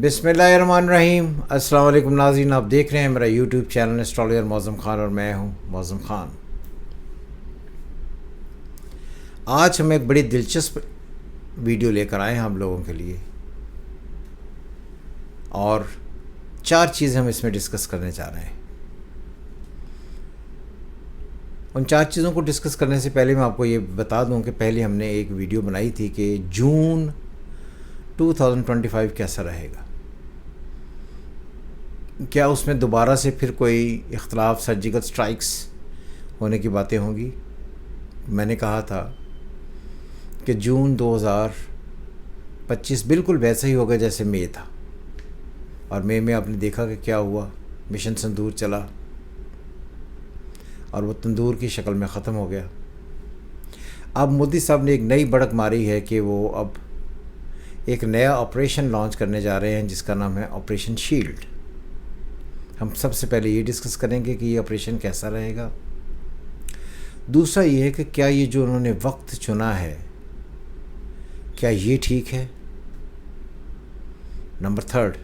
बिस्मिल्लाहिर्रहमानिर्रहीम। अस्सलाम वालेकुम नाज़रीन, आप देख रहे हैं मेरा YouTube channel astrologer Mauzam Khan और मैं हूं मौज़म ख़ान। आज हम एक बड़ी दिलचस्प वीडियो लेकर आए हैं हम लोगों के लिए और 4 चीज़ें हम इसमें डिस्कस करने जा रहे हैं। उन 4 चीज़ों को डिस्कस करने से पहले मैं आपको ये बता दूं कि पहले हमने एक वीडियो बनाई थी कि जून 2025 कैसा रहेगा, क्या उसमें दोबारा से फिर कोई इख्तलाफ, सर्जिकल स्ट्राइक्स होने की बातें होंगी। मैंने कहा था कि जून 2025 बिल्कुल वैसा ही होगा जैसे मई था, और मई में आपने देखा कि क्या हुआ, मिशन सिंदूर चला और वो तंदूर की शक्ल में ख़त्म हो गया। अब मोदी साहब ने एक नई बढ़त मारी है कि वो अब एक नया ऑपरेशन लॉन्च करने जा रहे हैं जिसका नाम है ऑपरेशन शील्ड। हम सबसे पहले ये डिस्कस करेंगे कि ये ऑपरेशन कैसा रहेगा। दूसरा ये है कि क्या ये जो उन्होंने वक्त चुना है क्या ये ठीक है। नंबर 3,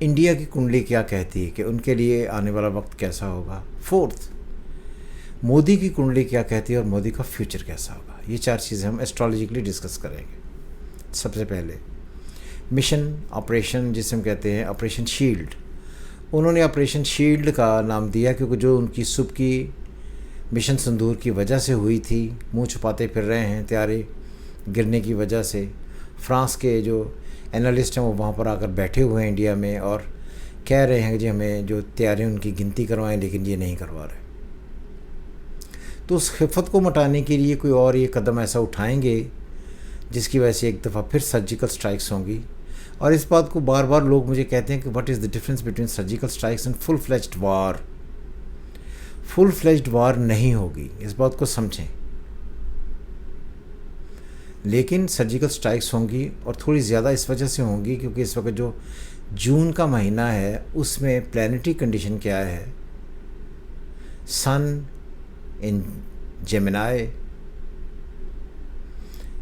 इंडिया की कुंडली क्या कहती है कि उनके लिए आने वाला वक्त कैसा होगा। 4, मोदी की कुंडली क्या कहती है और मोदी का फ्यूचर कैसा होगा। ये 4 चीज़ें हम एस्ट्रोलॉजिकली डिस्कस करेंगे। सबसे पहले मिशन ऑपरेशन, जिसे हम कहते हैं ऑपरेशन शील्ड। उन्होंने ऑपरेशन शील्ड का नाम दिया क्योंकि जो उनकी सुबह मिशन सिंदूर की वजह से हुई थी, मुंह छुपाते फिर रहे हैं तैयारी गिरने की वजह से। फ्रांस के जो एनालिस्ट हैं वो वहाँ पर आकर बैठे हुए हैं इंडिया में और कह रहे हैं कि हमें जो तैयारी उनकी गिनती करवाएं, लेकिन ये नहीं करवा रहे। तो उस खिफ़त को मिटाने के लिए कोई और ये कदम ऐसा उठाएंगे जिसकी वजह से एक दफ़ा फिर सर्जिकल स्ट्राइक्स होंगी। और इस बात को बार बार लोग मुझे कहते हैं कि what is the difference between surgical strikes and full fledged war. Full fledged war नहीं होगी, इस बात को समझें, लेकिन सर्जिकल स्ट्राइक्स होंगी और थोड़ी ज़्यादा इस वजह से होंगी क्योंकि इस वक्त जो जून का महीना है उसमें प्लानिटरी कंडीशन क्या है। Sun in Gemini,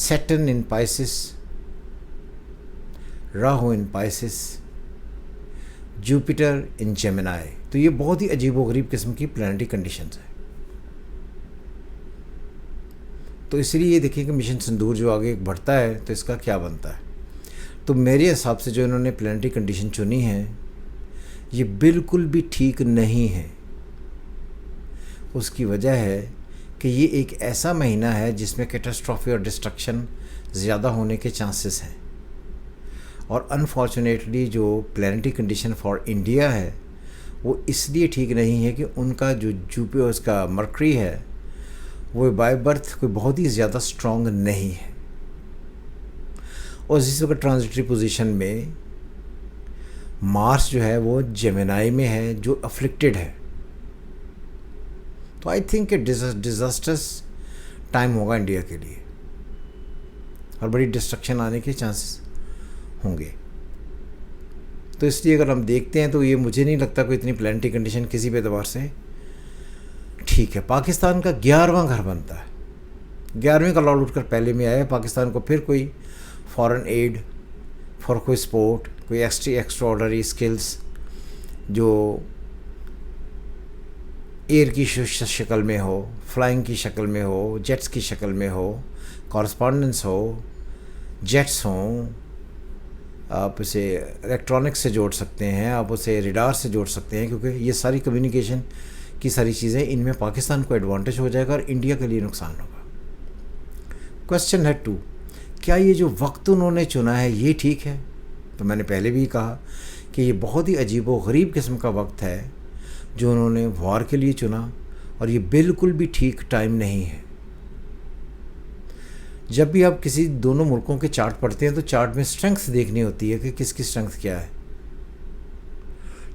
Saturn in Pisces, Rahu in Pisces, Jupiter in Gemini. तो ये बहुत ही अजीबोगरीब किस्म की प्लानिटरी कंडीशंस है। तो इसलिए ये देखिए कि मिशन सिंदूर जो आगे बढ़ता है तो इसका क्या बनता है। तो मेरे हिसाब से जो इन्होंने प्लानिटरी कंडीशन चुनी है ये बिल्कुल भी ठीक नहीं है। उसकी वजह है कि ये एक ऐसा महीना है जिसमें कैटास्ट्रॉफी और डिस्ट्रक्शन ज़्यादा होने के चांसेस हैं। और अनफॉर्चुनेटली जो प्लानिटरी कंडीशन फॉर इंडिया है वो इसलिए ठीक नहीं है कि उनका जो जुपिटर, उसका मरकरी है, वो बाय बर्थ कोई बहुत ही ज़्यादा स्ट्रॉन्ग नहीं है। और जिस वक्त ट्रांजिटरी पोजीशन में मार्स जो है वो जेमिनी में है जो अफ्लिक्टेड है। तो आई थिंक कि डिज़ास्टर्स टाइम होगा इंडिया के लिए और बड़ी डिस्ट्रक्शन आने के चांसेस होंगे। तो इसलिए अगर हम देखते हैं तो ये मुझे नहीं लगता कोई इतनी प्लानिटरी कंडीशन किसी भी एतबार से ठीक है। पाकिस्तान का 11वां घर बनता है, 11वें का लॉर्ड उठकर पहले में आया है। पाकिस्तान को फिर कोई फॉरेन एड फॉर कोई स्पोर्ट, कोई एक्स्ट्रा स्किल्स जो एयर की शक्ल में हो, फ्लाइंग की शक्ल में हो, जेट्स की शक्ल में हो, कॉरस्पॉन्डेंस हो, जेट्स हों, आप उसे इलेक्ट्रॉनिक्स से जोड़ सकते हैं, आप उसे रेडार से जोड़ सकते हैं, क्योंकि ये सारी कम्युनिकेशन की सारी चीज़ें, इनमें पाकिस्तान को एडवांटेज हो जाएगा और इंडिया के लिए नुकसान होगा। क्वेश्चन है 2, क्या ये जो वक्त उन्होंने चुना है ये ठीक है। तो मैंने पहले भी कहा कि ये बहुत ही अजीबोगरीब किस्म का वक्त है जो उन्होंने वॉर के लिए चुना और ये बिल्कुल भी ठीक टाइम नहीं है। जब भी आप किसी दोनों मुल्कों के चार्ट पढ़ते हैं तो चार्ट में स्ट्रेंथ देखनी होती है कि किसकी स्ट्रेंथ क्या है।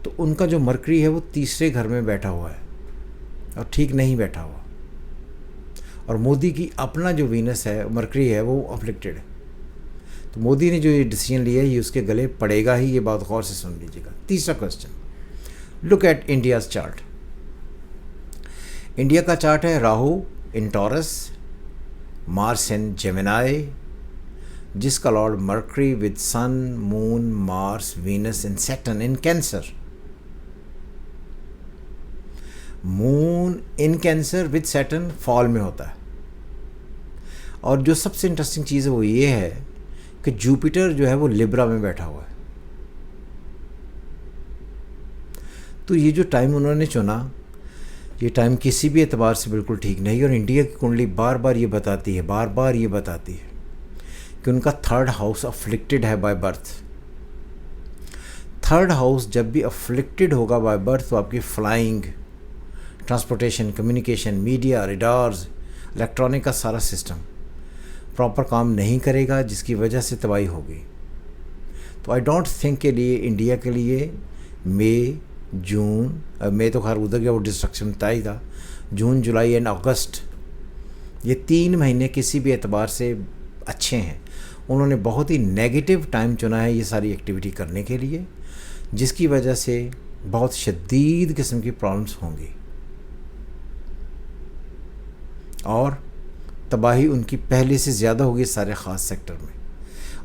तो उनका जो मरकरी है वो 3रे घर में बैठा हुआ है और ठीक नहीं बैठा हुआ, और मोदी की अपना जो वीनस है, मरकरी है, वो अफ्लिक्टेड है। तो मोदी ने जो ये डिसीजन लिया है ये उसके गले पड़ेगा ही, ये बात गौर से सुन लीजिएगा। तीसरा question, look at India's chart. India का चार्ट है Rahu in Taurus, Mars in Gemini, जिसका lord Mercury with Sun, Moon, Mars, Venus and Saturn in Cancer. Moon in Cancer with Saturn fall में होता है। और जो सबसे इंटरेस्टिंग चीज़ है वो ये है कि जुपिटर जो है वो लिब्रा में बैठा हुआ है। तो ये जो टाइम उन्होंने चुना, ये टाइम किसी भी एतबार से बिल्कुल ठीक नहीं। और इंडिया की कुंडली बार बार ये बताती है कि उनका थर्ड हाउस अफ्लिक्टेड है बाय बर्थ। थर्ड हाउस जब भी अफ्लिक्टेड होगा बाय बर्थ तो आपकी flying, transportation, communication, media, radars, electronic का सारा सिस्टम प्रॉपर काम नहीं करेगा, जिसकी वजह से तबाही होगी। तो आई डोंट थिंक के लिए इंडिया के लिए मई, जून, मई तो खैर उधर गया, वो डिस्ट्रक्शन तय था, जून, जुलाई एंड अगस्त, ये 3 महीने किसी भी एतबार से अच्छे हैं। उन्होंने बहुत ही नेगेटिव टाइम चुना है ये सारी एक्टिविटी करने के लिए, जिसकी वजह से बहुत शदीद किस्म की प्रॉब्लम्स होंगी और तबाही उनकी पहले से ज़्यादा होगी सारे ख़ास सेक्टर में।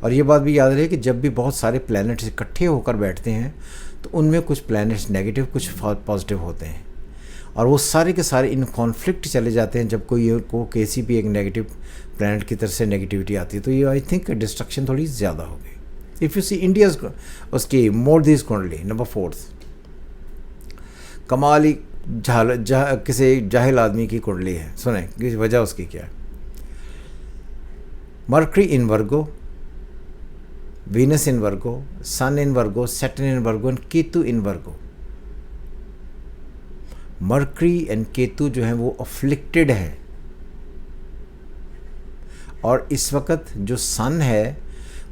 और ये बात भी याद रहे कि जब भी बहुत सारे प्लैनेट्स इकट्ठे होकर बैठते हैं तो उनमें कुछ प्लैनेट्स नेगेटिव, कुछ पॉजिटिव होते हैं, और वो सारे के सारे इन कॉन्फ्लिक्ट चले जाते हैं जब कोई को किसी भी एक नेगेटिव प्लैनेट की तरफ से नेगेटिविटी आती है। तो ये आई थिंक डिस्ट्रक्शन थोड़ी ज़्यादा होगी। इफ़ यू सी इंडियाज उसकी मोदीज कुंडली नंबर 4, कमाली किसी जाहिल आदमी की कुंडली है। सुने कि वजह उसकी क्या है। Mercury in Virgo, Venus in Virgo, Sun in Virgo, Saturn in Virgo and Ketu in Virgo. Mercury and Ketu जो है वो अफ्लिक्टेड है, और इस वक्त जो सन है,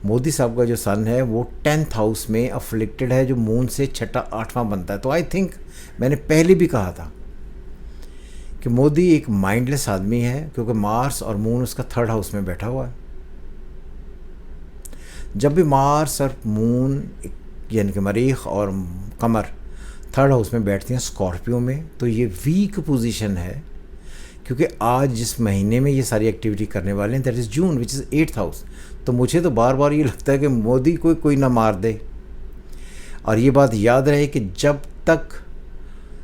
मोदी साहब का जो सन है वो 10th हाउस में अफ्लिक्टेड है, जो मून से 6ठा 8वां बनता है। तो आई थिंक मैंने पहले भी कहा था कि मोदी एक माइंडलेस आदमी है, क्योंकि मार्स और मून उसका 3rd हाउस में बैठा हुआ है। जब भी मार्स और मून यानी कि मरीख और कमर 3rd हाउस में बैठती हैं स्कॉर्पियो में, तो ये वीक पोजीशन है, क्योंकि आज जिस महीने में ये सारी एक्टिविटी करने वाले हैं that is June, which is 8th house. तो मुझे तो बार बार ये लगता है कि मोदी को कोई ना मार दे। और ये बात याद रहे कि जब तक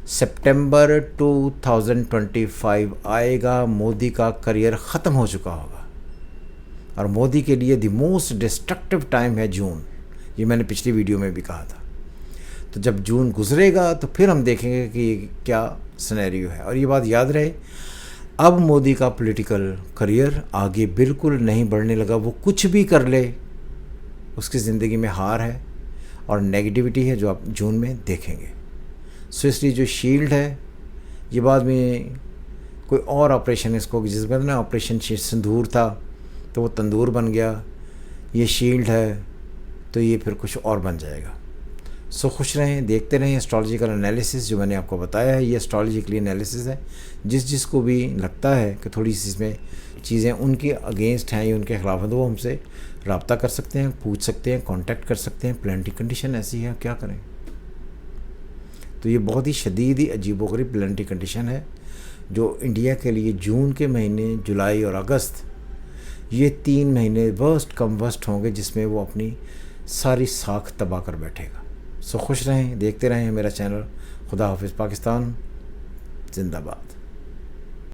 सितंबर 2025 आएगा मोदी का करियर ख़त्म हो चुका होगा, और मोदी के लिए द मोस्ट डिस्ट्रक्टिव टाइम है जून। ये मैंने पिछली वीडियो में भी कहा था। तो जब जून गुजरेगा तो फिर हम देखेंगे कि क्या सिनेरियो है। और ये बात याद रहे, अब मोदी का पॉलिटिकल करियर आगे बिल्कुल नहीं बढ़ने लगा। वो कुछ भी कर ले, उसकी ज़िंदगी में हार है और नेगेटिविटी है, जो आप जून में देखेंगे। सो इसलिए जो शील्ड है, ये बाद में कोई और ऑपरेशन, इसको जिस बार ना ऑपरेशन सिंदूर था तो वो तंदूर बन गया, ये शील्ड है तो ये फिर कुछ और बन जाएगा। सो खुश रहें, देखते रहें एस्ट्रोलॉजिकल एनालिसिस जो मैंने आपको बताया है। ये एस्ट्रोलॉजिकली एनालिसिस है। जिसको भी लगता है कि थोड़ी सी इसमें चीज़ें उनके अगेंस्ट हैं या उनके ख़िलाफ़ हैं, तो वो हमसे रब्ता कर सकते हैं, पूछ सकते हैं, कांटेक्ट कर सकते हैं। प्लानिटरी कंडीशन ऐसी है, क्या करें। तो ये बहुत ही शदीद ही अजीबोगरीब प्लानिटरी कंडीशन है, जो इंडिया के लिए जून के महीने, जुलाई और अगस्त, ये 3 महीने वर्स्ट कम वर्स्ट होंगे, जिसमें वो अपनी सारी साख तबाह कर बैठेगा। सो खुश रहें, देखते रहें मेरा चैनल। खुदा हाफिज़। पाकिस्तान जिंदाबाद।